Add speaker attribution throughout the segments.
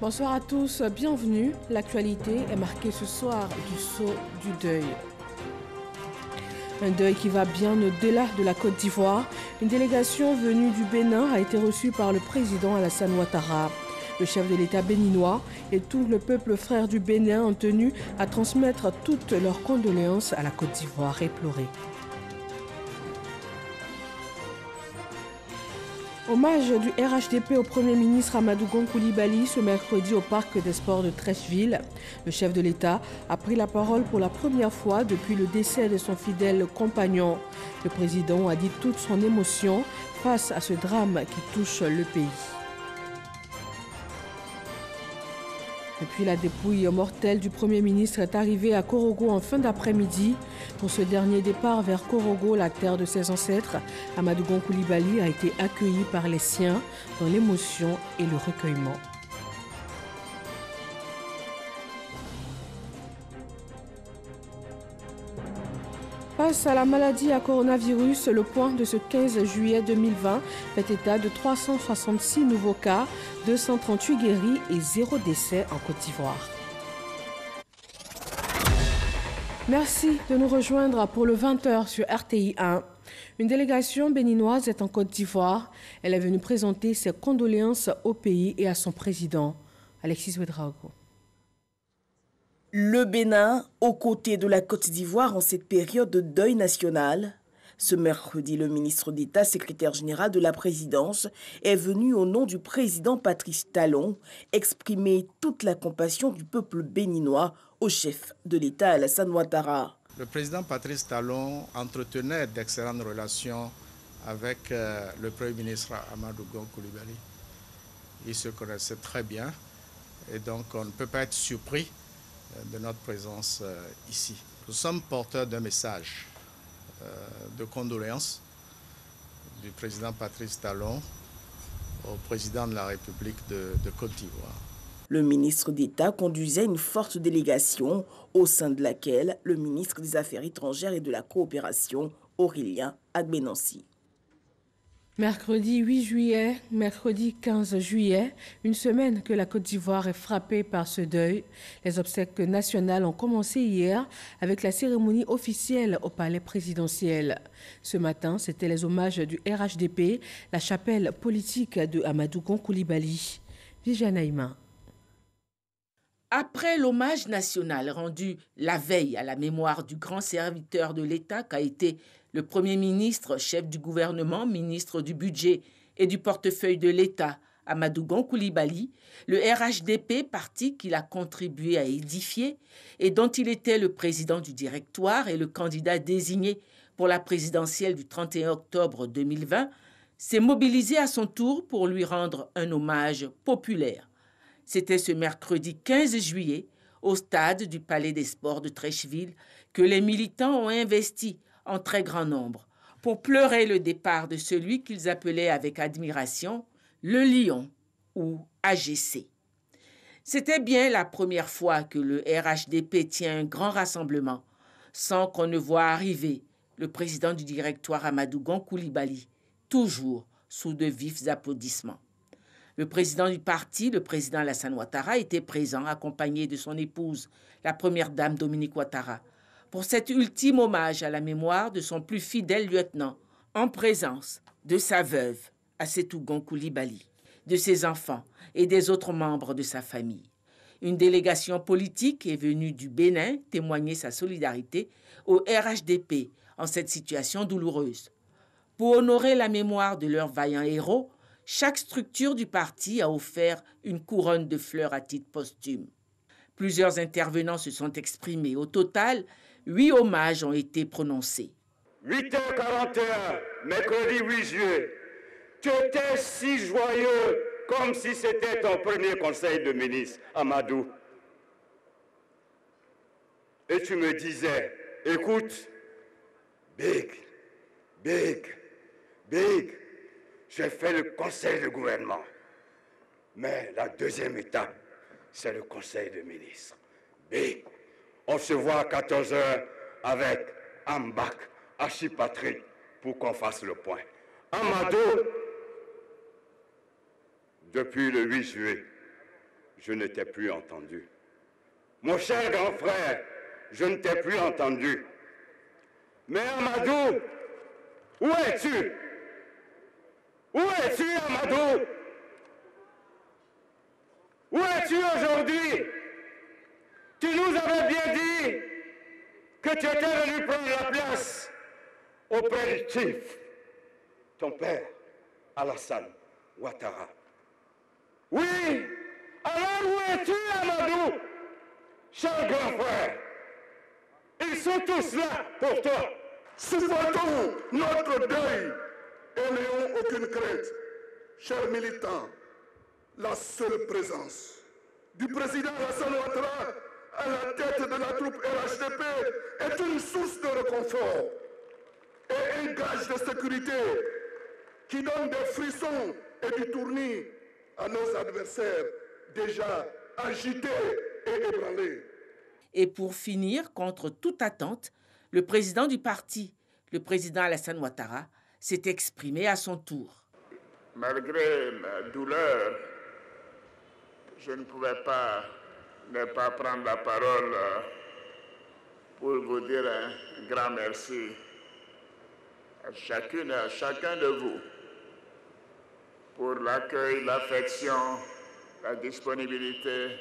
Speaker 1: Bonsoir à tous, bienvenue. L'actualité est marquée ce soir du sceau du deuil. Un deuil qui va bien au-delà de la Côte d'Ivoire. Une délégation venue du Bénin a été reçue par le président Alassane Ouattara. Le chef de l'État béninois et tout le peuple frère du Bénin ont tenu à transmettre toutes leurs condoléances à la Côte d'Ivoire éplorée. Hommage du RHDP au Premier ministre Amadou Gon Coulibaly ce mercredi au Parc des Sports de Treichville. Le chef de l'État a pris la parole pour la première fois depuis le décès de son fidèle compagnon. Le président a dit toute son émotion face à ce drame qui touche le pays. Depuis la dépouille mortelle du Premier ministre est arrivée à Korogo en fin d'après-midi. Pour ce dernier départ vers Korogo, la terre de ses ancêtres, Amadou Gon Coulibaly a été accueilli par les siens dans l'émotion et le recueillement. Face à la maladie à coronavirus, le point de ce 15 juillet 2020 fait état de 366 nouveaux cas, 238 guéris et 0 décès en Côte d'Ivoire. Merci de nous rejoindre pour le 20h sur RTI 1. Une délégation béninoise est en Côte d'Ivoire. Elle est venue présenter ses condoléances au pays et à son président, Alexis Ouedraogo.
Speaker 2: Le Bénin, aux côtés de la Côte d'Ivoire en cette période de deuil national. Ce mercredi, le ministre d'État, secrétaire général de la présidence, est venu au nom du président Patrice Talon exprimer toute la compassion du peuple béninois au chef de l'État Alassane Ouattara.
Speaker 3: Le président Patrice Talon entretenait d'excellentes relations avec le Premier ministre Amadou Gon Coulibaly. Ils se connaissaient très bien et donc on ne peut pas être surpris de notre présence ici. Nous sommes porteurs d'un message de condoléances du président Patrice Talon au président de la République de Côte d'Ivoire.
Speaker 2: Le ministre d'État conduisait une forte délégation au sein de laquelle le ministre des Affaires étrangères et de la coopération, Aurélien Agbenancy.
Speaker 1: Mercredi 8 juillet, mercredi 15 juillet, une semaine que la Côte d'Ivoire est frappée par ce deuil. Les obsèques nationales ont commencé hier avec la cérémonie officielle au palais présidentiel. Ce matin, c'était les hommages du RHDP, la chapelle politique de Amadou Gon Coulibaly. Viviane Aïma.
Speaker 4: Après l'hommage national rendu la veille à la mémoire du grand serviteur de l'État qu'a été le Premier ministre, chef du gouvernement, ministre du budget et du portefeuille de l'État, Amadou Gon Coulibaly, le RHDP, parti qu'il a contribué à édifier et dont il était le président du directoire et le candidat désigné pour la présidentielle du 31 octobre 2020, s'est mobilisé à son tour pour lui rendre un hommage populaire. C'était ce mercredi 15 juillet, au stade du Palais des Sports de Treichville, que les militants ont investi en très grand nombre pour pleurer le départ de celui qu'ils appelaient avec admiration le Lion ou AGC. C'était bien la première fois que le RHDP tient un grand rassemblement sans qu'on ne voie arriver le président du directoire Amadou Gon Coulibaly, toujours sous de vifs applaudissements. Le président du parti, le président Alassane Ouattara, était présent, accompagné de son épouse, la première dame Dominique Ouattara, pour cet ultime hommage à la mémoire de son plus fidèle lieutenant, en présence de sa veuve, Assetou Gon Coulibaly, de ses enfants et des autres membres de sa famille. Une délégation politique est venue du Bénin témoigner sa solidarité au RHDP en cette situation douloureuse. Pour honorer la mémoire de leurs vaillants héros, chaque structure du parti a offert une couronne de fleurs à titre posthume. Plusieurs intervenants se sont exprimés. Au total, 8 hommages ont été prononcés.
Speaker 5: 8h41, mercredi 8 juillet. Tu étais si joyeux comme si c'était ton premier conseil de ministre, Amadou. Et tu me disais, écoute, big, j'ai fait le conseil de gouvernement. Mais la deuxième étape, c'est le conseil de ministre. Big, on se voit à 14h avec Ambak, Archipatrie, pour qu'on fasse le point. Amadou, depuis le 8 juillet, je ne t'ai plus entendu. Mon cher grand frère, je ne t'ai plus entendu. Mais Amadou, où es-tu? Où es-tu, Amadou? Où es-tu aujourd'hui? Tu nous avais bien dit que tu étais venu prendre la place auprès du chief, ton père, Alassane Ouattara. Oui, alors où es-tu, Amadou? Cher grand frère, ils sont tous là pour toi.
Speaker 6: Supportons notre deuil et n'ayons aucune crainte. Chers militants, la seule présence du président Alassane Ouattara à la tête de la troupe RHDP est une source de réconfort et un gage de sécurité qui donne des frissons et du tournis à nos adversaires déjà agités et ébranlés.
Speaker 4: Et pour finir, contre toute attente, le président du parti, le président Alassane Ouattara, s'est exprimé à son tour.
Speaker 7: Malgré ma douleur, je ne pouvais pas ne pas prendre la parole pour vous dire un grand merci à chacune et à chacun de vous pour l'accueil, l'affection, la disponibilité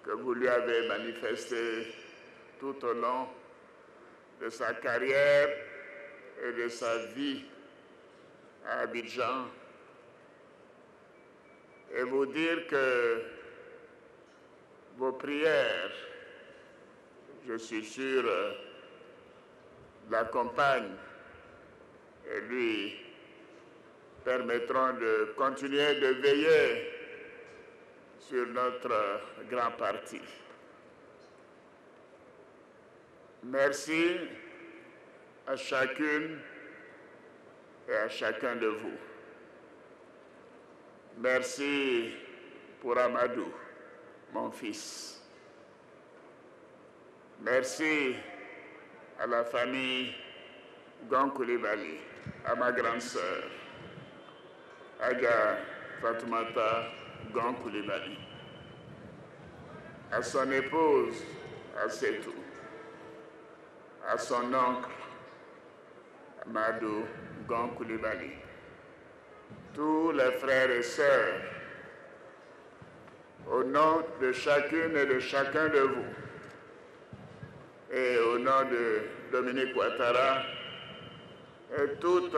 Speaker 7: que vous lui avez manifesté tout au long de sa carrière et de sa vie à Abidjan, et vous dire que vos prières, je suis sûr, l'accompagnent et lui permettront de continuer de veiller sur notre grand parti. Merci à chacune et à chacun de vous. Merci pour Amadou, mon fils. Merci à la famille Gong Coulibaly, à ma grande sœur, Aga Fatoumata Gong Coulibaly, à son épouse, Assetou, à son oncle, Amadou Gong Coulibaly, tous les frères et sœurs, au nom de chacune et de chacun de vous, et au nom de Dominique Ouattara et toute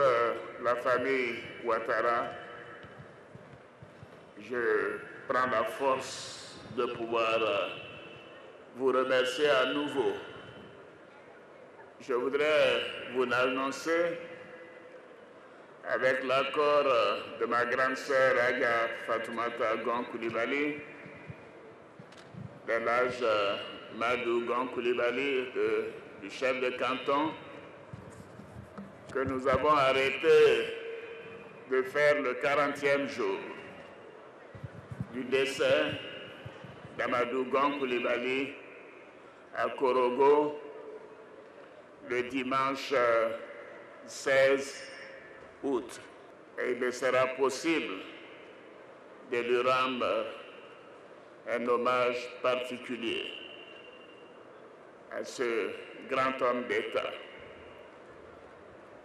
Speaker 7: la famille Ouattara, je prends la force de pouvoir vous remercier à nouveau. Je voudrais vous annoncer, avec l'accord de ma grande sœur Aga Fatoumata Gong Coulibaly, de l'âge Madou Gong Coulibaly, du chef de canton, que nous avons arrêté de faire le 40e jour du décès d'Amadou Gong Coulibaly à Korogo le dimanche 16 août. Et il me sera possible de lui rendre un hommage particulier à ce grand homme d'État,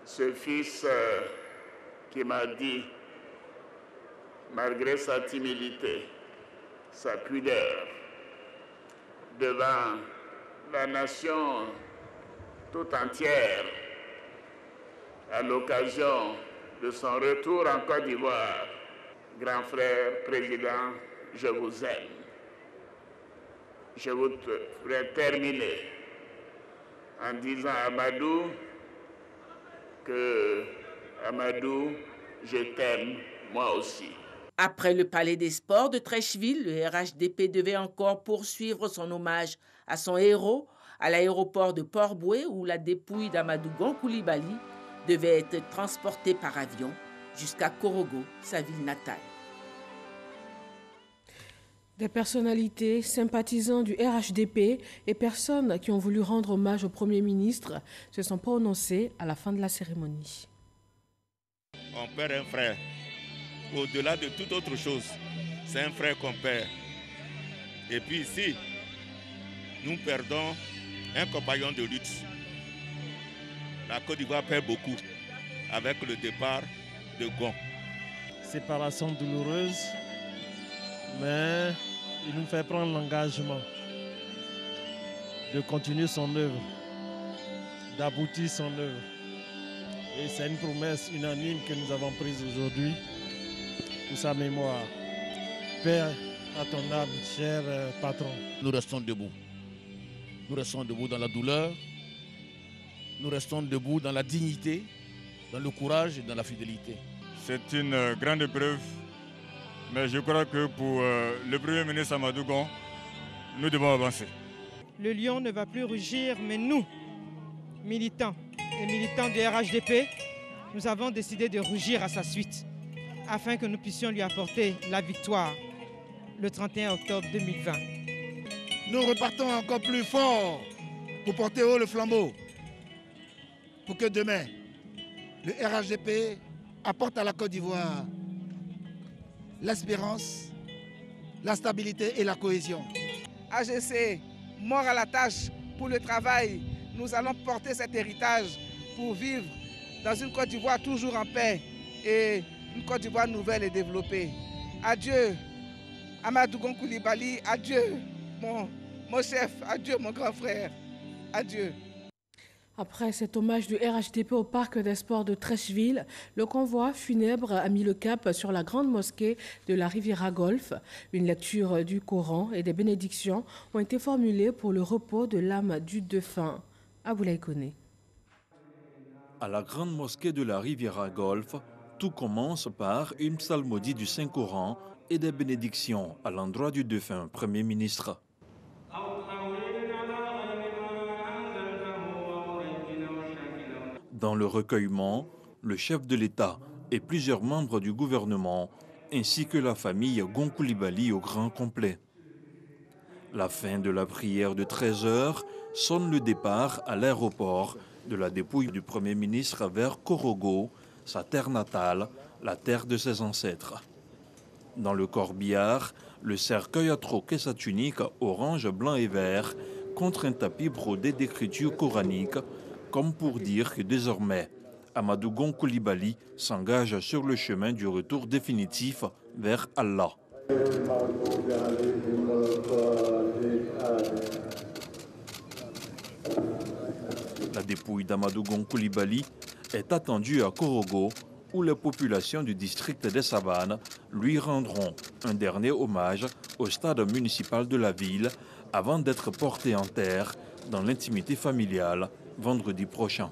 Speaker 7: ce fils qui m'a dit, malgré sa timidité, sa pudeur, devant la nation tout entière, à l'occasion de son retour en Côte d'Ivoire, grand frère, président, je vous aime. Je voudrais terminer en disant à Amadou que, Amadou, je t'aime, moi aussi.
Speaker 4: Après le Palais des Sports de Treichville, le RHDP devait encore poursuivre son hommage à son héros à l'aéroport de Port-Bouët, où la dépouille d'Amadou Gong Coulibaly devait être transportée par avion jusqu'à Korogo, sa ville natale.
Speaker 1: Des personnalités, sympathisants du RHDP et personnes qui ont voulu rendre hommage au Premier ministre se sont prononcés à la fin de la cérémonie.
Speaker 8: On perd un frère. Au-delà de toute autre chose, c'est un frère qu'on perd. Et puis ici, nous perdons un compagnon de lutte. La Côte d'Ivoire perd beaucoup avec le départ de Gon.
Speaker 9: Séparation douloureuse, mais il nous fait prendre l'engagement de continuer son œuvre, d'aboutir son œuvre. Et c'est une promesse unanime que nous avons prise aujourd'hui pour sa mémoire. Père, à ton âme, cher patron.
Speaker 10: Nous restons debout. Nous restons debout dans la douleur. Nous restons debout dans la dignité, dans le courage et dans la fidélité.
Speaker 11: C'est une grande épreuve, mais je crois que pour le Premier ministre Amadou Gon, nous devons avancer.
Speaker 12: Le lion ne va plus rugir, mais nous, militants et militants du RHDP, nous avons décidé de rugir à sa suite, afin que nous puissions lui apporter la victoire le 31 octobre 2020.
Speaker 13: Nous repartons encore plus fort pour porter haut le flambeau, pour que demain, le RHDP apporte à la Côte d'Ivoire l'espérance, la stabilité et la cohésion.
Speaker 14: AGC, mort à la tâche pour le travail, nous allons porter cet héritage pour vivre dans une Côte d'Ivoire toujours en paix et une Côte d'Ivoire nouvelle et développée. Adieu Amadou Gon Coulibaly, adieu mon chef, adieu mon grand frère, adieu.
Speaker 1: Après cet hommage du RHDP au parc des sports de Trècheville, le convoi funèbre a mis le cap sur la grande mosquée de la Riviera Golf. Une lecture du Coran et des bénédictions ont été formulées pour le repos de l'âme du défunt. Aboulaye Koné.
Speaker 15: À la grande mosquée de la Riviera Golf, tout commence par une psalmodie du Saint-Coran et des bénédictions à l'endroit du défunt Premier ministre. Dans le recueillement, le chef de l'État et plusieurs membres du gouvernement, ainsi que la famille Gon Coulibaly au grand complet. La fin de la prière de 13 heures sonne le départ à l'aéroport de la dépouille du Premier ministre vers Korogo, sa terre natale, la terre de ses ancêtres. Dans le corbillard, le cercueil a troqué sa tunique orange, blanc et vert contre un tapis brodé d'écritures coraniques, comme pour dire que désormais, Amadou Gon Coulibaly s'engage sur le chemin du retour définitif vers Allah. La dépouille d'Amadou Gon Coulibaly est attendue à Korogo, où les populations du district des Savanes lui rendront un dernier hommage au stade municipal de la ville avant d'être porté en terre dans l'intimité familiale vendredi prochain.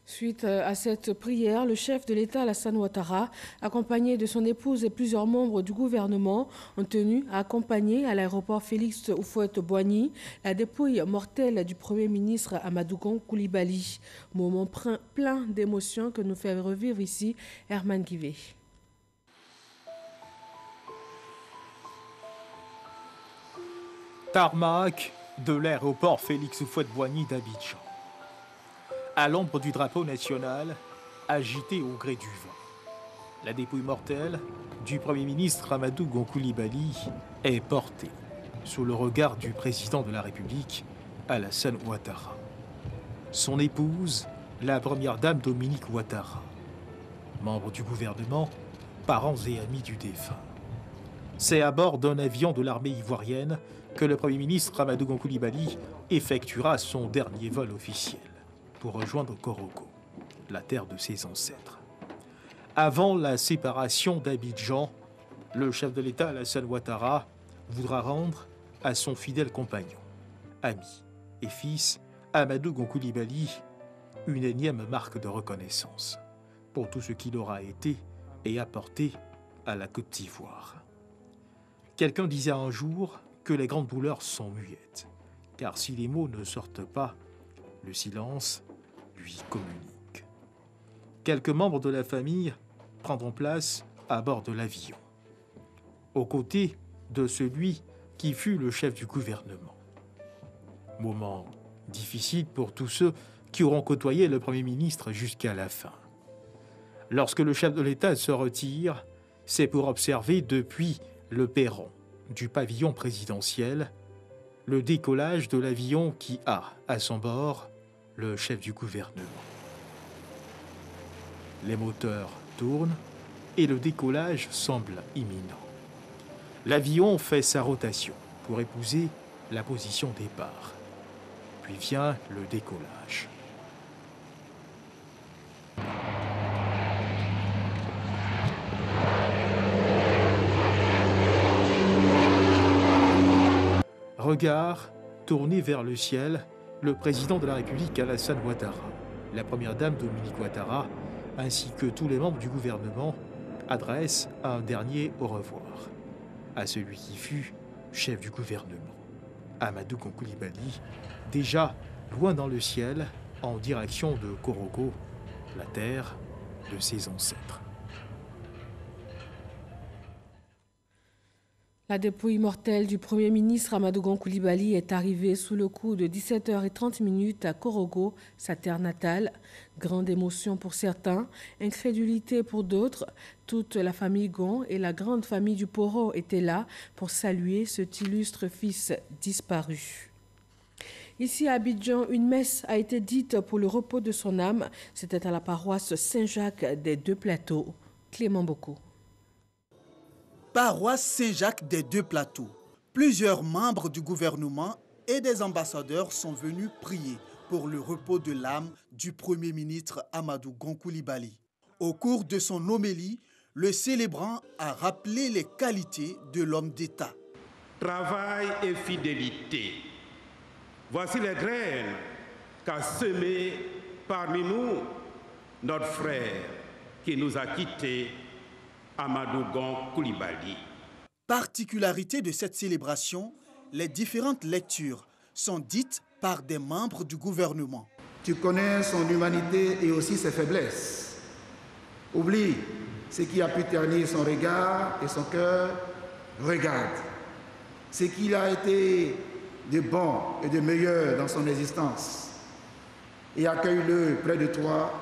Speaker 1: Suite à cette prière, le chef de l'État, Alassane Ouattara, accompagné de son épouse et plusieurs membres du gouvernement, ont tenu à accompagner à l'aéroport Félix Houphouët-Boigny la dépouille mortelle du Premier ministre Amadou Gon Coulibaly. Moment plein d'émotions que nous fait revivre ici Herman Guivet.
Speaker 16: Tarmac de l'aéroport Félix Houphouët-Boigny d'Abidjan. À l'ombre du drapeau national, agité au gré du vent. La dépouille mortelle du Premier ministre Amadou Gon Coulibaly est portée sous le regard du président de la République, Alassane Ouattara. Son épouse, la première dame Dominique Ouattara. Membre du gouvernement, parents et amis du défunt. C'est à bord d'un avion de l'armée ivoirienne que le Premier ministre Amadou Gon Coulibaly effectuera son dernier vol officiel pour rejoindre Korogo, la terre de ses ancêtres. Avant la séparation d'Abidjan, le chef de l'État Alassane Ouattara voudra rendre à son fidèle compagnon, ami et fils Amadou Gon Coulibaly une énième marque de reconnaissance pour tout ce qu'il aura été et apporté à la Côte d'Ivoire. Quelqu'un disait un jour que les grandes douleurs sont muettes, car si les mots ne sortent pas, le silence lui communique. Quelques membres de la famille prendront place à bord de l'avion, aux côtés de celui qui fut le chef du gouvernement. Moment difficile pour tous ceux qui auront côtoyé le Premier ministre jusqu'à la fin. Lorsque le chef de l'État se retire, c'est pour observer depuis le perron du pavillon présidentiel, le décollage de l'avion qui a à son bord le chef du gouvernement. Les moteurs tournent et le décollage semble imminent. L'avion fait sa rotation pour épouser la position départ. Puis vient le décollage. Regard tourné vers le ciel, le président de la République Alassane Ouattara, la première dame Dominique Ouattara, ainsi que tous les membres du gouvernement adressent un dernier au revoir à celui qui fut chef du gouvernement, Amadou Gon Coulibaly, déjà loin dans le ciel, en direction de Korogo, la terre de ses ancêtres.
Speaker 1: La dépouille mortelle du Premier ministre Amadou Gon Coulibaly est arrivée sous le coup de 17h30 à Korogo, sa terre natale. Grande émotion pour certains, incrédulité pour d'autres. Toute la famille Gon et la grande famille du Poro étaient là pour saluer cet illustre fils disparu. Ici à Abidjan, une messe a été dite pour le repos de son âme. C'était à la paroisse Saint-Jacques des Deux Plateaux. Clément Boko.
Speaker 17: Paroisse Saint-Jacques des Deux Plateaux. Plusieurs membres du gouvernement et des ambassadeurs sont venus prier pour le repos de l'âme du Premier ministre Amadou Gon Coulibaly. Au cours de son homélie, le célébrant a rappelé les qualités de l'homme d'État.
Speaker 18: Travail et fidélité. Voici les graines qu'a semé parmi nous notre frère qui nous a quittés, Amadou Gon Coulibaly.
Speaker 17: Particularité de cette célébration, les différentes lectures sont dites par des membres du gouvernement.
Speaker 13: Tu connais son humanité et aussi ses faiblesses. Oublie ce qui a pu ternir son regard et son cœur. Regarde ce qu'il a été de bon et de meilleur dans son existence et accueille-le près de toi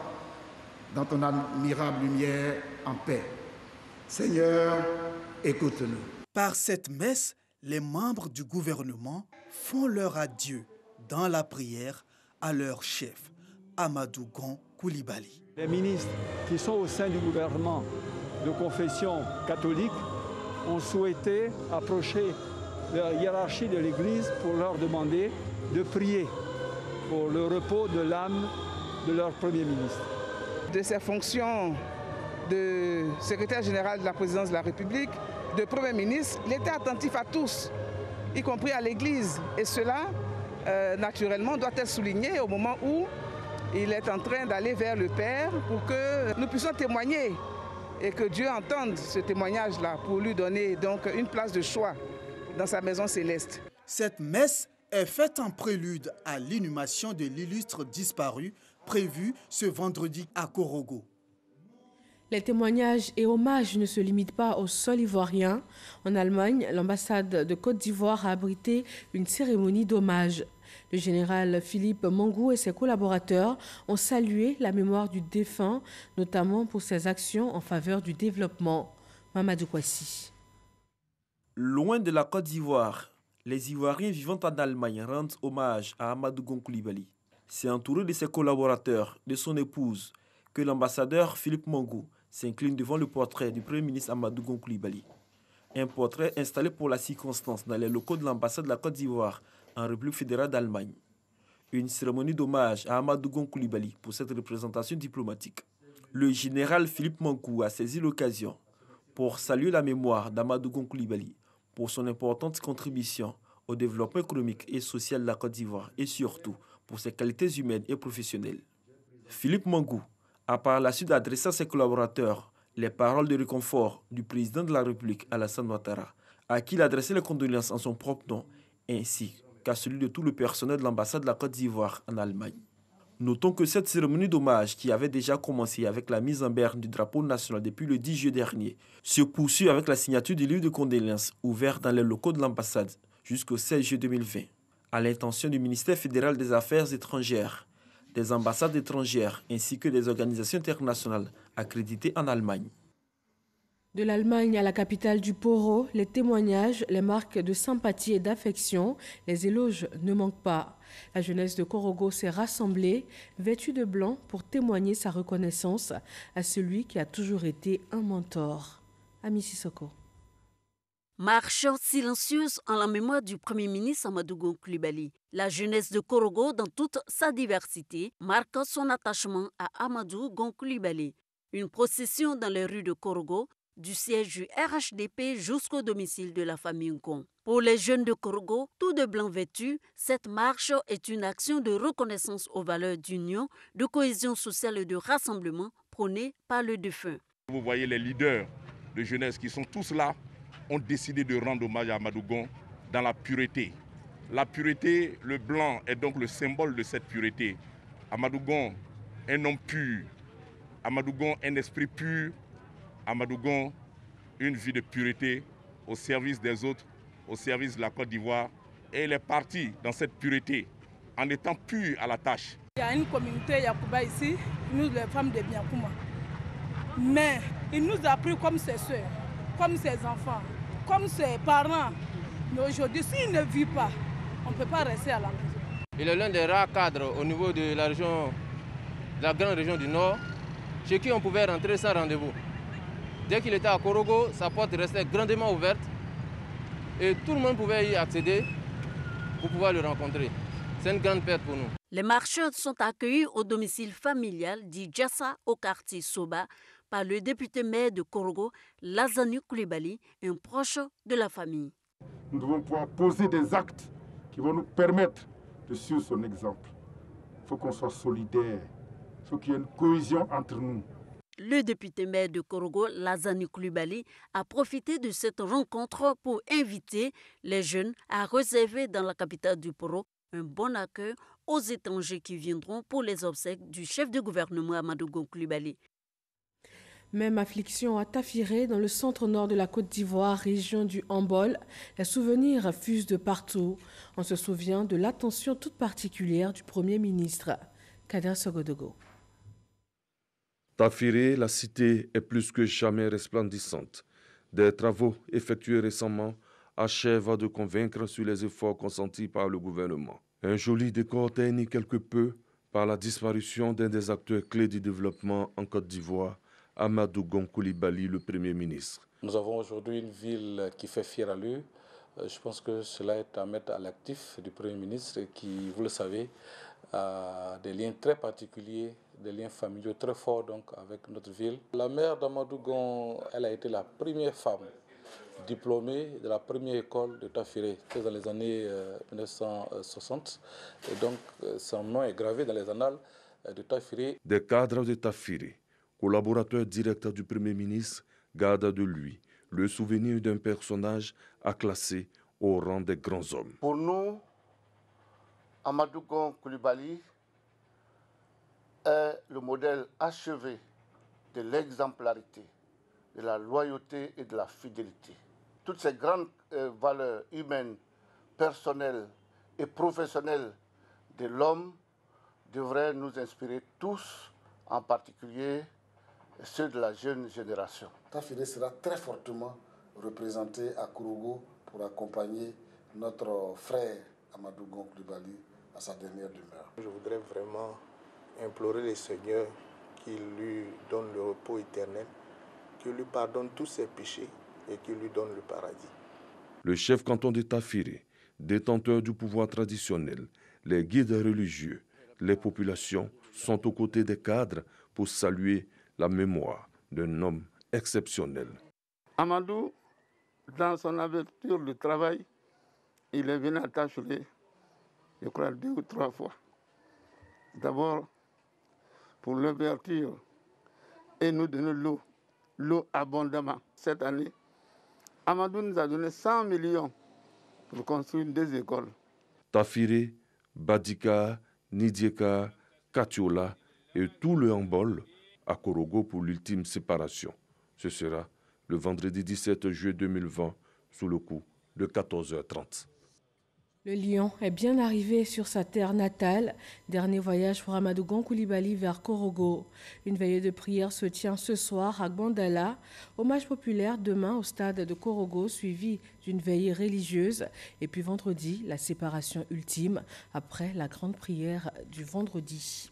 Speaker 13: dans ton admirable lumière en paix. Seigneur, écoute-nous.
Speaker 17: Par cette messe, les membres du gouvernement font leur adieu dans la prière à leur chef, Amadou Gon Coulibaly.
Speaker 19: Les ministres qui sont au sein du gouvernement de confession catholique ont souhaité approcher la hiérarchie de l'Église pour leur demander de prier pour le repos de l'âme de leur Premier ministre.
Speaker 14: De ses fonctions de secrétaire général de la présidence de la République, de Premier ministre, il était attentif à tous, y compris à l'Église. Et cela, naturellement, doit être souligné au moment où il est en train d'aller vers le Père pour que nous puissions témoigner et que Dieu entende ce témoignage-là pour lui donner donc une place de choix dans sa maison céleste.
Speaker 17: Cette messe est faite en prélude à l'inhumation de l'illustre disparu prévue ce vendredi à Korogo.
Speaker 1: Les témoignages et hommages ne se limitent pas au sol ivoirien. En Allemagne, l'ambassade de Côte d'Ivoire a abrité une cérémonie d'hommage. Le général Philippe Mangou et ses collaborateurs ont salué la mémoire du défunt, notamment pour ses actions en faveur du développement. Mamadou Kwasi.
Speaker 20: Loin de la Côte d'Ivoire, les Ivoiriens vivant en Allemagne rendent hommage à Amadou Gon Coulibaly. C'est entouré de ses collaborateurs, de son épouse, que l'ambassadeur Philippe Mangou s'incline devant le portrait du Premier ministre Amadou Gon Coulibaly. Un portrait installé pour la circonstance dans les locaux de l'ambassade de la Côte d'Ivoire en République fédérale d'Allemagne. Une cérémonie d'hommage à Amadou Gon Coulibaly pour cette représentation diplomatique. Le général Philippe Mangou a saisi l'occasion pour saluer la mémoire d'Amadou Gon Coulibaly pour son importante contribution au développement économique et social de la Côte d'Ivoire et surtout pour ses qualités humaines et professionnelles. Philippe Mangou a par la suite adressé à ses collaborateurs les paroles de réconfort du président de la République, Alassane Ouattara, à qui il a adressé les condoléances en son propre nom, ainsi qu'à celui de tout le personnel de l'ambassade de la Côte d'Ivoire en Allemagne. Notons que cette cérémonie d'hommage, qui avait déjà commencé avec la mise en berne du drapeau national depuis le 10 juillet dernier, se poursuit avec la signature du livre de condoléances ouvert dans les locaux de l'ambassade jusqu'au 16 juillet 2020, à l'intention du ministère fédéral des Affaires étrangères, des ambassades étrangères ainsi que des organisations internationales accréditées en Allemagne.
Speaker 1: De l'Allemagne à la capitale du Poro, les témoignages, les marques de sympathie et d'affection, les éloges ne manquent pas. La jeunesse de Korogo s'est rassemblée, vêtue de blanc, pour témoigner sa reconnaissance à celui qui a toujours été un mentor. Ami Sissoko.
Speaker 21: Marche silencieuse en la mémoire du Premier ministre Amadou Gon Coulibaly. La jeunesse de Korogo, dans toute sa diversité, marque son attachement à Amadou Gon Coulibaly. Une procession dans les rues de Korogo, du siège du RHDP jusqu'au domicile de la famille Gon. Pour les jeunes de Korogo, tout de blanc vêtus, cette marche est une action de reconnaissance aux valeurs d'union, de cohésion sociale et de rassemblement prônées par le défunt.
Speaker 8: Vous voyez les leaders de jeunesse qui sont tous là, ont décidé de rendre hommage à Amadou Gon dans la pureté. La pureté, le blanc est donc le symbole de cette pureté. Amadou Gon, un homme pur. Amadou Gon, un esprit pur. Amadou Gon, une vie de pureté au service des autres, au service de la Côte d'Ivoire. Et il est parti dans cette pureté en étant pur à la tâche.
Speaker 22: Il y a une communauté Yacouba ici, nous les femmes de Biakouma. Mais il nous a pris comme ses soeurs, comme ses enfants, comme ses parents. Mais aujourd'hui, s'il ne vit pas, on ne peut pas rester à la maison.
Speaker 23: Il est l'un des rares cadres au niveau de la région, de la grande région du Nord, chez qui on pouvait rentrer sans rendez-vous. Dès qu'il était à Korogo, sa porte restait grandement ouverte et tout le monde pouvait y accéder pour pouvoir le rencontrer. C'est une grande perte pour nous.
Speaker 21: Les marcheurs sont accueillis au domicile familial d'Idjassa au quartier Soba par le député maire de Korogo, Lazanou Coulibaly, un proche de la famille.
Speaker 6: Nous devons pouvoir poser des actes qui vont nous permettre de suivre son exemple. Il faut qu'on soit solidaires, il faut qu'il y ait une cohésion entre nous.
Speaker 21: Le député maire de Korogo, Lazanou Coulibaly, a profité de cette rencontre pour inviter les jeunes à réserver dans la capitale du Poro un bon accueil aux étrangers qui viendront pour les obsèques du chef de gouvernement Amadou Gon Coulibaly.
Speaker 1: Même affliction à Tafiré, dans le centre-nord de la Côte d'Ivoire, région du Hambol. Les souvenirs fusent de partout. On se souvient de l'attention toute particulière du Premier ministre, Kader Sogodogo.
Speaker 24: Tafiré, la cité est plus que jamais resplendissante. Des travaux effectués récemment achèvent de convaincre sur les efforts consentis par le gouvernement. Un joli décor terni quelque peu par la disparition d'un des acteurs clés du développement en Côte d'Ivoire, Amadou Gon Coulibaly, le Premier ministre.
Speaker 25: Nous avons aujourd'hui une ville qui fait fière à lui. Je pense que cela est à mettre à l'actif du Premier ministre qui, vous le savez, a des liens très particuliers, des liens familiaux très forts donc, avec notre ville. La mère d'Amadou Gon, elle a été la première femme diplômée de la première école de Tafiré, dans les années 1960. Et donc, son nom est gravé dans les annales de Tafiré.
Speaker 24: Des cadres de Tafiré, collaborateur direct du Premier ministre, garde de lui le souvenir d'un personnage à classer au rang des grands hommes.
Speaker 26: Pour nous, Amadou Gon Coulibaly est le modèle achevé de l'exemplarité, de la loyauté et de la fidélité. Toutes ces grandes valeurs humaines, personnelles et professionnelles de l'homme devraient nous inspirer tous, en particulier ceux de la jeune génération.
Speaker 27: Tafiré sera très fortement représenté à Korogo pour accompagner notre frère Amadou Gon Coulibaly à sa dernière demeure.
Speaker 28: Je voudrais vraiment implorer le Seigneur qu'il lui donne le repos éternel, qu'il lui pardonne tous ses péchés et qu'il lui donne le paradis.
Speaker 24: Le chef canton de Tafiré, détenteur du pouvoir traditionnel, les guides religieux, les populations sont aux côtés des cadres pour saluer la mémoire d'un homme exceptionnel.
Speaker 26: Amadou, dans son aventure de travail, il est venu à Tafiré, je crois 2 ou 3 fois. D'abord, pour l'ouverture et nous donner l'eau abondamment. Cette année, Amadou nous a donné 100 millions pour construire 2 écoles.
Speaker 24: Tafiré, Badika, Nidieka, Katiola et tout le Hambol à Korogo pour l'ultime séparation. Ce sera le vendredi 17 juillet 2020 sous le coup de 14h30.
Speaker 1: Le lion est bien arrivé sur sa terre natale. Dernier voyage pour Amadou Gon Coulibaly vers Korogo. Une veillée de prière se tient ce soir à Gbandala. Hommage populaire demain au stade de Korogo, suivi d'une veillée religieuse. Et puis vendredi, la séparation ultime après la grande prière du vendredi.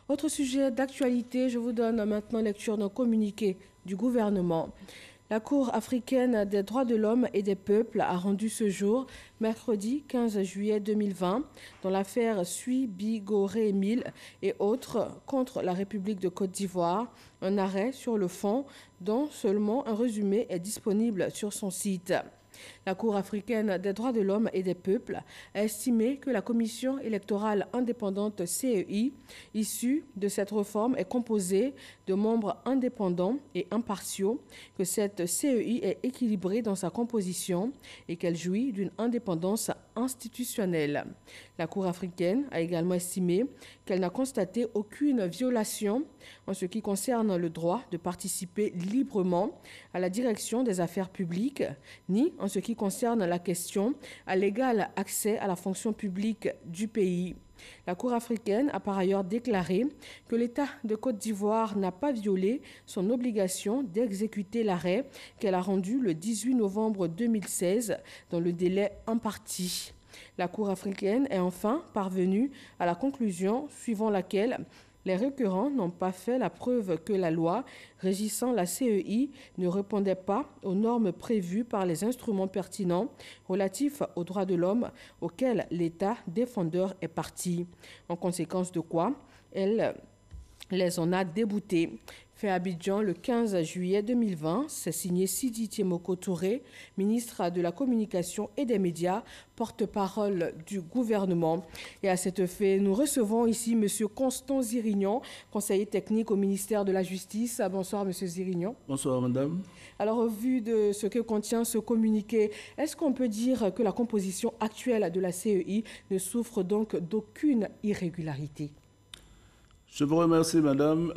Speaker 1: Autre sujet d'actualité, je vous donne maintenant lecture d'un communiqué du gouvernement. La Cour africaine des droits de l'homme et des peuples a rendu ce jour, mercredi 15 juillet 2020, dans l'affaire Sui Bigoré Emile et autres contre la République de Côte d'Ivoire, un arrêt sur le fond dont seulement un résumé est disponible sur son site. La Cour africaine des droits de l'homme et des peuples a estimé que la commission électorale indépendante CEI, issue de cette réforme, est composée de membres indépendants et impartiaux, que cette CEI est équilibrée dans sa composition et qu'elle jouit d'une indépendance institutionnelle. La Cour africaine a également estimé qu'elle n'a constaté aucune violation en ce qui concerne le droit de participer librement à la direction des affaires publiques, ni en ce qui concerne la question à l'égal accès à la fonction publique du pays. La Cour africaine a par ailleurs déclaré que l'État de Côte d'Ivoire n'a pas violé son obligation d'exécuter l'arrêt qu'elle a rendu le 18 novembre 2016 dans le délai imparti. La Cour africaine est enfin parvenue à la conclusion suivant laquelle les requérants n'ont pas fait la preuve que la loi régissant la CEI ne répondait pas aux normes prévues par les instruments pertinents relatifs aux droits de l'homme auxquels l'État défendeur est partie. En conséquence de quoi, elle les en a déboutés. Fait à Abidjan le 15 juillet 2020, c'est signé Sidi Tiemoko Touré, ministre de la Communication et des Médias, porte-parole du gouvernement. Et à cet effet, nous recevons ici M. Constant Zirignon, conseiller technique au ministère de la Justice. Bonsoir M. Zirignon.
Speaker 2: Bonsoir Madame.
Speaker 1: Alors au vu de ce que contient ce communiqué, est-ce qu'on peut dire que la composition actuelle de la CEI ne souffre donc d'aucune irrégularité ?
Speaker 2: Je vous remercie, Madame.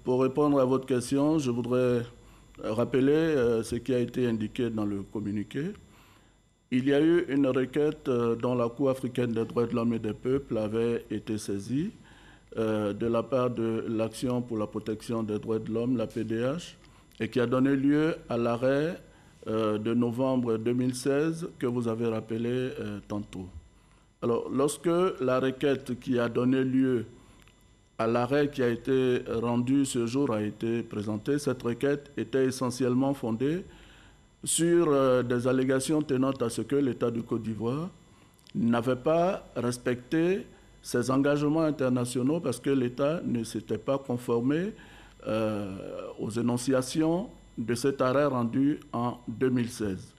Speaker 2: Pour répondre à votre question, je voudrais rappeler ce qui a été indiqué dans le communiqué. Il y a eu une requête dont la Cour africaine des droits de l'homme et des peuples avait été saisie de la part de l'Action pour la protection des droits de l'homme, la PDH, et qui a donné lieu à l'arrêt de novembre 2016 que vous avez rappelé tantôt. Alors, lorsque la requête qui a donné lieu à l'arrêt qui a été rendu ce jour a été présentée, cette requête était essentiellement fondée sur des allégations tenant à ce que l'État du Côte d'Ivoire n'avait pas respecté ses engagements internationaux parce que l'État ne s'était pas conformé aux énonciations de cet arrêt rendu en 2016.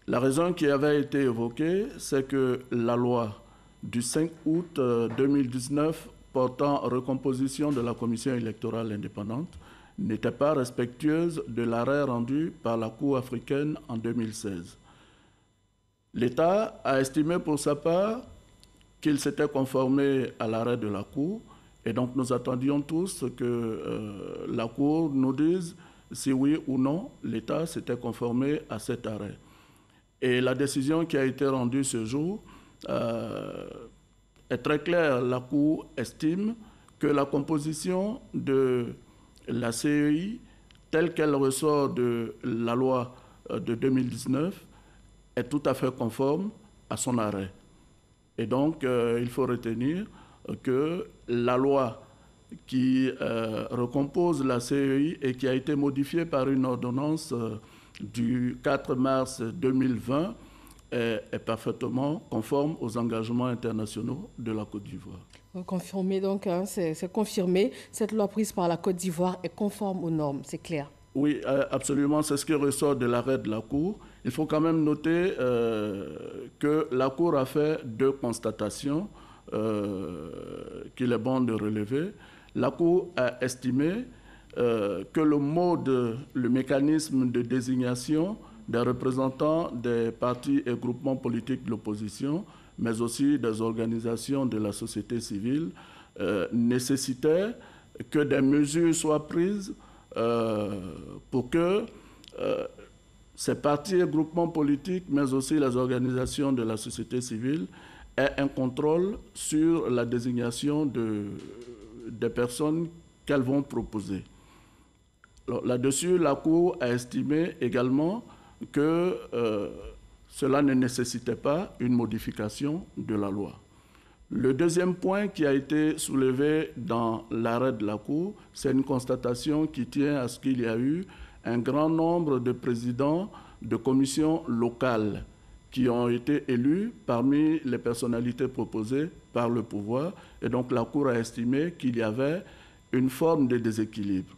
Speaker 2: La raison qui avait été évoquée, c'est que la loi du 5 août 2019 portant recomposition de la commission électorale indépendante n'était pas respectueuse de l'arrêt rendu par la Cour africaine en 2016. L'État a estimé pour sa part qu'il s'était conformé à l'arrêt de la Cour et donc nous attendions tous que la Cour nous dise si oui ou non l'État s'était conformé à cet arrêt. Et la décision qui a été rendue ce jour est très claire. La Cour estime que la composition de la CEI, telle qu'elle ressort de la loi de 2019, est tout à fait conforme à son arrêt. Et donc, il faut retenir que la loi qui recompose la CEI et qui a été modifiée par une ordonnance du 4 mars 2020 est parfaitement conforme aux engagements internationaux de la Côte d'Ivoire.
Speaker 1: Confirmé donc, hein, c'est confirmé, cette loi prise par la Côte d'Ivoire est conforme aux normes, c'est clair.
Speaker 2: Oui, absolument, c'est ce qui ressort de l'arrêt de la Cour. Il faut quand même noter que la Cour a fait deux constatations qu'il est bon de relever. La Cour a estimé que le mécanisme de désignation des représentants des partis et groupements politiques de l'opposition, mais aussi des organisations de la société civile, nécessitait que des mesures soient prises pour que ces partis et groupements politiques, mais aussi les organisations de la société civile, aient un contrôle sur la désignation des personnes qu'elles vont proposer. Là-dessus, la Cour a estimé également que cela ne nécessitait pas une modification de la loi. Le deuxième point qui a été soulevé dans l'arrêt de la Cour, c'est une constatation qui tient à ce qu'il y a eu un grand nombre de présidents de commissions locales qui ont été élus parmi les personnalités proposées par le pouvoir. Et donc la Cour a estimé qu'il y avait une forme de déséquilibre.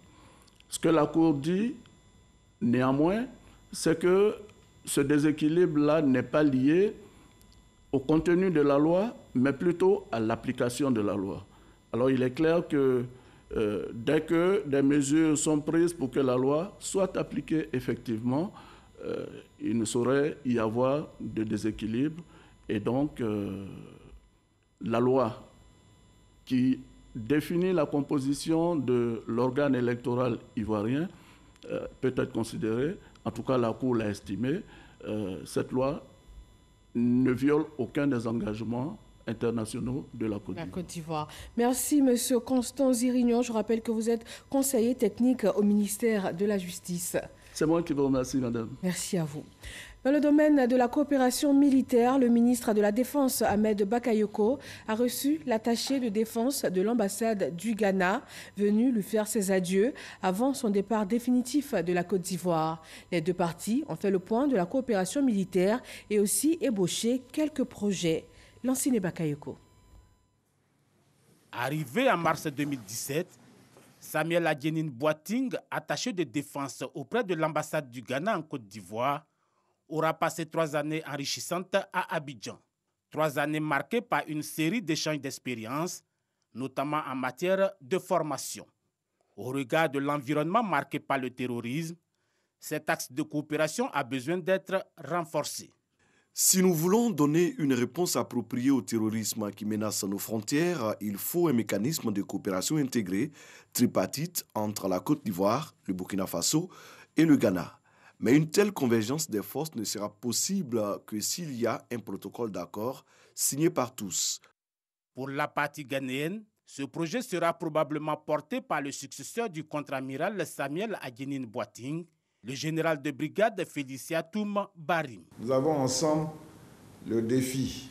Speaker 2: Ce que la Cour dit, néanmoins, c'est que ce déséquilibre-là n'est pas lié au contenu de la loi, mais plutôt à l'application de la loi. Alors il est clair que dès que des mesures sont prises pour que la loi soit appliquée effectivement, il ne saurait y avoir de déséquilibre. Et donc, la loi qui définit la composition de l'organe électoral ivoirien peut être considérée, en tout cas la Cour l'a estimé, cette loi ne viole aucun des engagements internationaux de la Côte
Speaker 1: d'Ivoire. Merci, M. Constant Zirignon. Je rappelle que vous êtes conseiller technique au ministère de la Justice.
Speaker 2: C'est moi qui vous remercie, madame.
Speaker 1: Merci à vous. Dans le domaine de la coopération militaire, le ministre de la Défense, Ahmed Bakayoko, a reçu l'attaché de défense de l'ambassade du Ghana, venu lui faire ses adieux avant son départ définitif de la Côte d'Ivoire. Les deux parties ont fait le point de la coopération militaire et aussi ébauché quelques projets. Lansine Bakayoko.
Speaker 3: Arrivé en mars 2017, Samuel Adjenine Boating, attaché de défense auprès de l'ambassade du Ghana en Côte d'Ivoire, aura passé 3 années enrichissantes à Abidjan. 3 années marquées par une série d'échanges d'expériences, notamment en matière de formation. Au regard de l'environnement marqué par le terrorisme, cet axe de coopération a besoin d'être renforcé.
Speaker 4: Si nous voulons donner une réponse appropriée au terrorisme qui menace nos frontières, il faut un mécanisme de coopération intégré, tripartite, entre la Côte d'Ivoire, le Burkina Faso et le Ghana. Mais une telle convergence des forces ne sera possible que s'il y a un protocole d'accord signé par tous.
Speaker 3: Pour la partie ghanéenne, ce projet sera probablement porté par le successeur du contre-amiral Samuel Adjenine Boating, le général de brigade Félicia Toum Barim.
Speaker 5: Nous avons ensemble le défi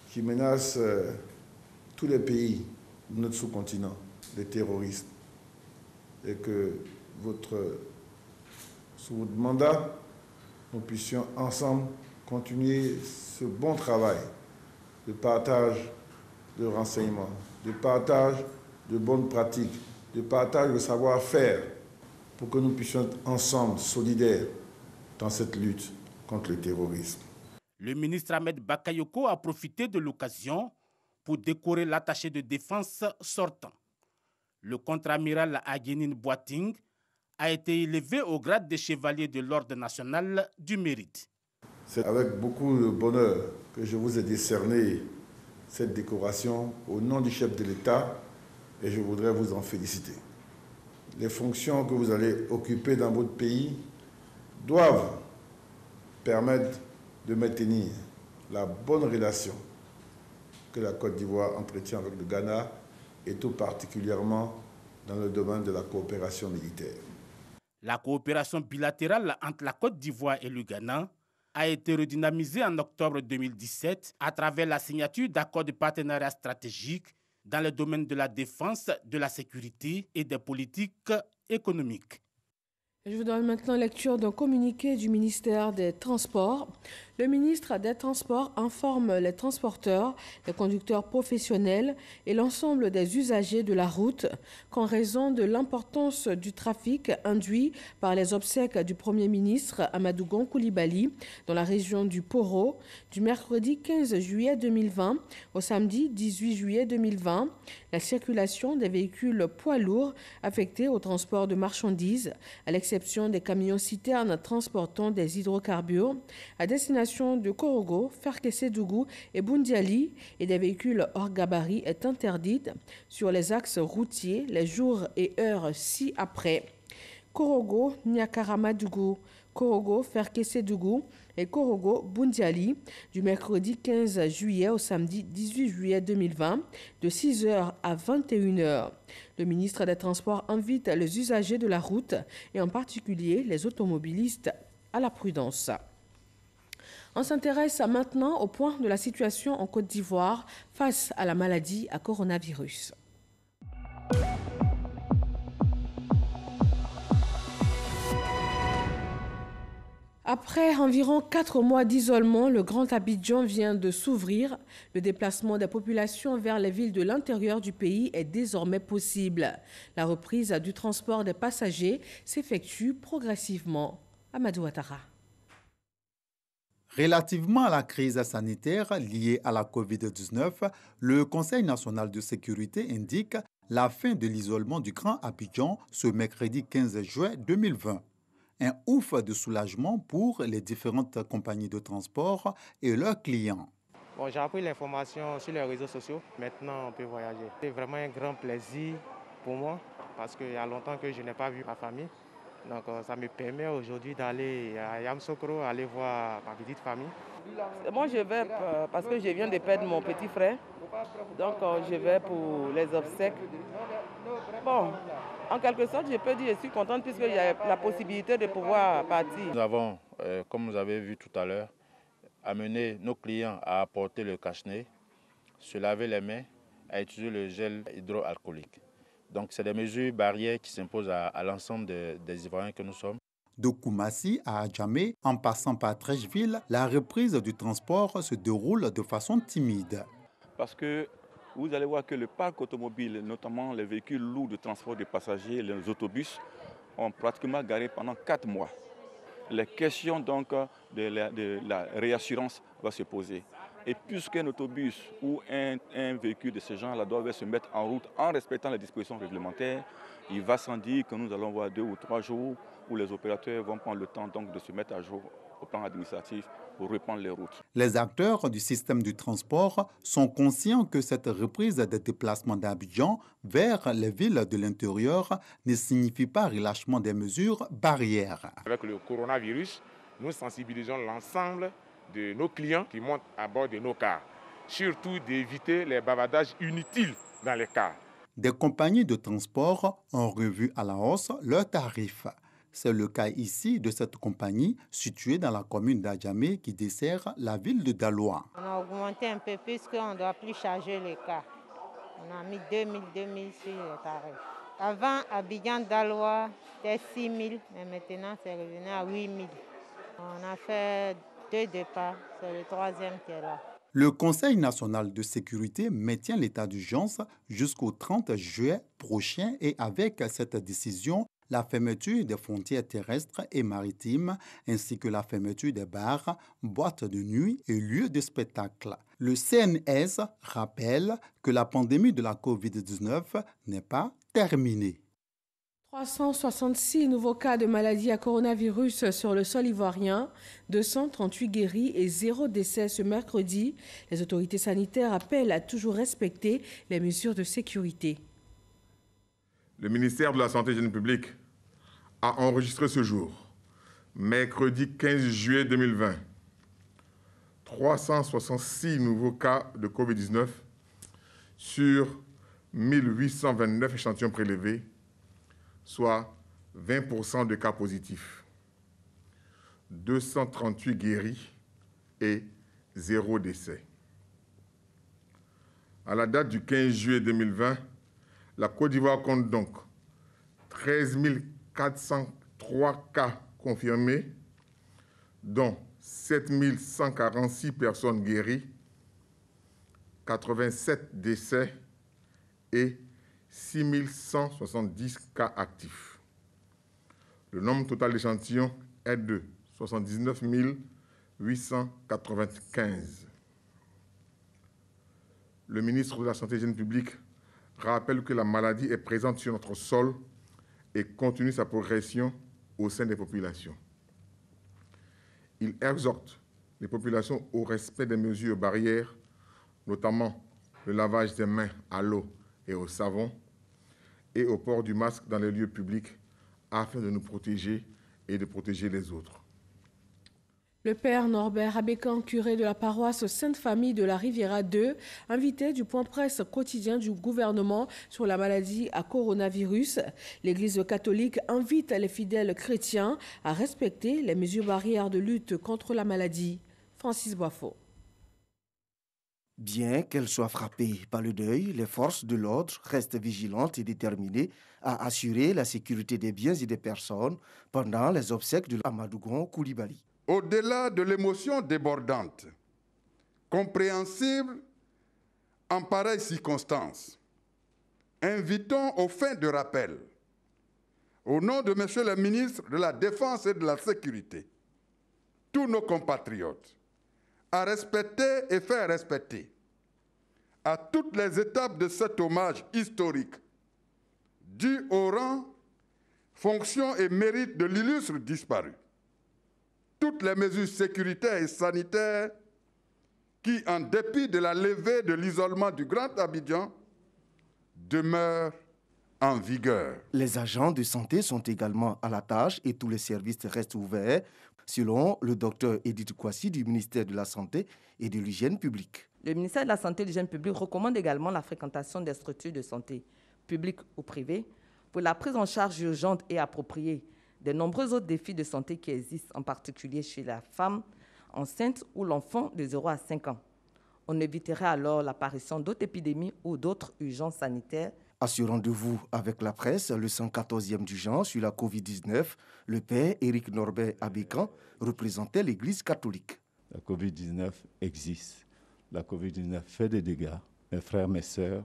Speaker 5: qui menace tous les pays de notre sous-continent, le terrorisme. Et que sous votre mandat, nous puissions ensemble continuer ce bon travail de partage de renseignements, de partage de bonnes pratiques, de partage de savoir-faire, pour que nous puissions être ensemble solidaires dans cette lutte contre le terrorisme.
Speaker 3: Le ministre Ahmed Bakayoko a profité de l'occasion pour décorer l'attaché de défense sortant. Le contre-amiral Adjenine Boating a été élevé au grade de chevalier de l'Ordre national du mérite.
Speaker 5: C'est avec beaucoup de bonheur que je vous ai décerné cette décoration au nom du chef de l'État et je voudrais vous en féliciter. Les fonctions que vous allez occuper dans votre pays doivent permettre de maintenir la bonne relation que la Côte d'Ivoire entretient avec le Ghana et tout particulièrement dans le domaine de la coopération militaire.
Speaker 3: La coopération bilatérale entre la Côte d'Ivoire et le Ghana a été redynamisée en octobre 2017 à travers la signature d'accords de partenariat stratégique dans le domaine de la défense, de la sécurité et des politiques économiques.
Speaker 1: Je vous donne maintenant lecture d'un communiqué du ministère des Transports. Le ministre des Transports informe les transporteurs, les conducteurs professionnels et l'ensemble des usagers de la route qu'en raison de l'importance du trafic induit par les obsèques du Premier ministre Amadou Gon Coulibaly dans la région du Poro, du mercredi 15 juillet 2020 au samedi 18 juillet 2020, la circulation des véhicules poids lourds affectés au transport de marchandises, à l'exception des camions-citernes transportant des hydrocarbures, à destination de Korogo, Ferkessé-Dougou et Boundiali et des véhicules hors gabarit est interdite sur les axes routiers les jours et heures ci-après. Korogo, Niakaramadougou, Korogo, Ferke-Sédougou et Korogo, Bundiali, du mercredi 15 juillet au samedi 18 juillet 2020, de 6h à 21h. Le ministre des Transports invite les usagers de la route, et en particulier les automobilistes, à la prudence. On s'intéresse maintenant au point de la situation en Côte d'Ivoire face à la maladie à coronavirus. Après environ 4 mois d'isolement, le Grand Abidjan vient de s'ouvrir. Le déplacement des populations vers les villes de l'intérieur du pays est désormais possible. La reprise du transport des passagers s'effectue progressivement. Amadou Ouattara.
Speaker 7: Relativement à la crise sanitaire liée à la COVID-19, le Conseil national de sécurité indique la fin de l'isolement du Grand Abidjan ce mercredi 15 juin 2020. Un ouf de soulagement pour les différentes compagnies de transport et leurs clients.
Speaker 9: Bon, j'ai appris l'information sur les réseaux sociaux. Maintenant, on peut voyager. C'est vraiment un grand plaisir pour moi parce qu'il y a longtemps que je n'ai pas vu ma famille. Donc ça me permet aujourd'hui d'aller à Yamoussoukro, aller voir ma petite famille.
Speaker 10: Moi je vais parce que je viens de perdre mon petit frère. Donc je vais pour les obsèques. Bon, en quelque sorte je peux dire que je suis contente puisqu'il y a la possibilité de pouvoir partir.
Speaker 11: Nous avons, comme vous avez vu tout à l'heure, amené nos clients à apporter le cache-nez, se laver les mains, à utiliser le gel hydroalcoolique. Donc, c'est des mesures barrières qui s'imposent à l'ensemble des Ivoiriens que nous sommes.
Speaker 7: De Koumassi à Adjamé, en passant par Treichville, la reprise du transport se déroule de façon timide.
Speaker 12: Parce que vous allez voir que le parc automobile, notamment les véhicules lourds de transport de passagers, les autobus, ont pratiquement garé pendant 4 mois. Les questions donc de la réassurance vont se poser. Et puisqu'un autobus ou un véhicule de ce genre-là doit se mettre en route en respectant les dispositions réglementaires, il va sans dire que nous allons voir 2 ou 3 jours où les opérateurs vont prendre le temps donc de se mettre à jour au plan administratif pour reprendre les routes.
Speaker 7: Les acteurs du système du transport sont conscients que cette reprise des déplacements d'Abidjan vers les villes de l'intérieur ne signifie pas relâchement des mesures barrières.
Speaker 15: Avec le coronavirus, nous sensibilisons l'ensemble de nos clients qui montent à bord de nos cars. Surtout d'éviter les bavardages inutiles dans les cars.
Speaker 7: Des compagnies de transport ont revu à la hausse leurs tarifs. C'est le cas ici de cette compagnie située dans la commune d'Adjamé qui dessert la ville de Daloa.
Speaker 16: On a augmenté un peu puisqu'on ne doit plus charger les cars. On a mis 2000 sur les tarifs. Avant, Abidjan-Daloa, c'était 6 000, mais maintenant c'est revenu à 8 000. On a fait 2 départs, c'est le 3e qui est là.
Speaker 7: Le Conseil national de sécurité maintient l'état d'urgence jusqu'au 30 juillet prochain et avec cette décision, la fermeture des frontières terrestres et maritimes ainsi que la fermeture des bars, boîtes de nuit et lieux de spectacle. Le CNS rappelle que la pandémie de la COVID-19 n'est pas terminée.
Speaker 1: 366 nouveaux cas de maladie à coronavirus sur le sol ivoirien, 238 guéris et 0 décès ce mercredi. Les autorités sanitaires appellent à toujours respecter les mesures de sécurité.
Speaker 18: Le ministère de la Santé et de l'Hygiène publique a enregistré ce jour, mercredi 15 juillet 2020, 366 nouveaux cas de COVID-19 sur 1829 échantillons prélevés, soit 20% de cas positifs, 238 guéris et 0 décès. À la date du 15 juillet 2020, la Côte d'Ivoire compte donc 13 403 cas confirmés, dont 7 146 personnes guéries, 87 décès et 6 170 cas actifs. Le nombre total d'échantillons est de 79 895. Le ministre de la Santé et de l'Hygiène publique rappelle que la maladie est présente sur notre sol et continue sa progression au sein des populations. Il exhorte les populations au respect des mesures barrières, notamment le lavage des mains à l'eau et au savon, et au port du masque dans les lieux publics afin de nous protéger et de protéger les autres.
Speaker 1: Le père Norbert Abékan, curé de la paroisse Sainte-Famille de la Riviera 2, invité du point presse quotidien du gouvernement sur la maladie à coronavirus. L'Église catholique invite les fidèles chrétiens à respecter les mesures barrières de lutte contre la maladie. Francis Boifo.
Speaker 8: Bien qu'elles soient frappées par le deuil, les forces de l'ordre restent vigilantes et déterminées à assurer la sécurité des biens et des personnes pendant les obsèques de Amadou Coulibaly.
Speaker 13: Au-delà de l'émotion débordante, compréhensible en pareilles circonstances, invitons aux fins de rappel, au nom de M. le ministre de la Défense et de la Sécurité, tous nos compatriotes, à respecter et faire respecter à toutes les étapes de cet hommage historique dû au rang, fonction et mérite de l'illustre disparu, toutes les mesures sécuritaires et sanitaires qui, en dépit de la levée de l'isolement du Grand Abidjan, demeurent en vigueur.
Speaker 8: Les agents de santé sont également à la tâche et tous les services restent ouverts, selon le docteur Edith Kwasi du ministère de la Santé et de l'Hygiène publique.
Speaker 10: Le ministère de la Santé et de l'Hygiène publique recommande également la fréquentation des structures de santé, publiques ou privées, pour la prise en charge urgente et appropriée des nombreux autres défis de santé qui existent, en particulier chez la femme enceinte ou l'enfant de 0 à 5 ans. On éviterait alors l'apparition d'autres épidémies ou d'autres urgences sanitaires.
Speaker 8: À ce rendez-vous avec la presse, le 114e du genre sur la Covid-19, le père Éric Norbert Abékan représentait l'Église catholique.
Speaker 14: La Covid-19 existe. La Covid-19 fait des dégâts. Mes frères, mes sœurs,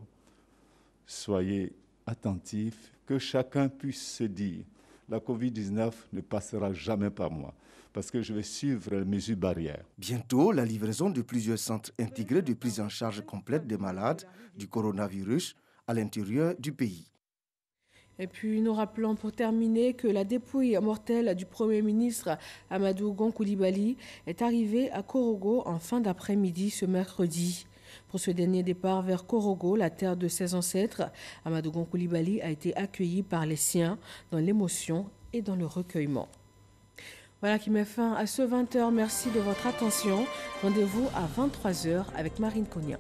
Speaker 14: soyez attentifs, que chacun puisse se dire la Covid-19 ne passera jamais par moi, parce que je vais suivre les mesures barrières.
Speaker 8: Bientôt, la livraison de plusieurs centres intégrés de prise en charge complète des malades du coronavirus à l'intérieur du pays.
Speaker 1: Et puis nous rappelons pour terminer que la dépouille mortelle du Premier ministre Amadou Coulibaly est arrivée à Korogo en fin d'après-midi ce mercredi. Pour ce dernier départ vers Korogo, la terre de ses ancêtres, Amadou Coulibaly a été accueilli par les siens dans l'émotion et dans le recueillement. Voilà qui met fin à ce 20h. Merci de votre attention. Rendez-vous à 23h avec Marine Cognan.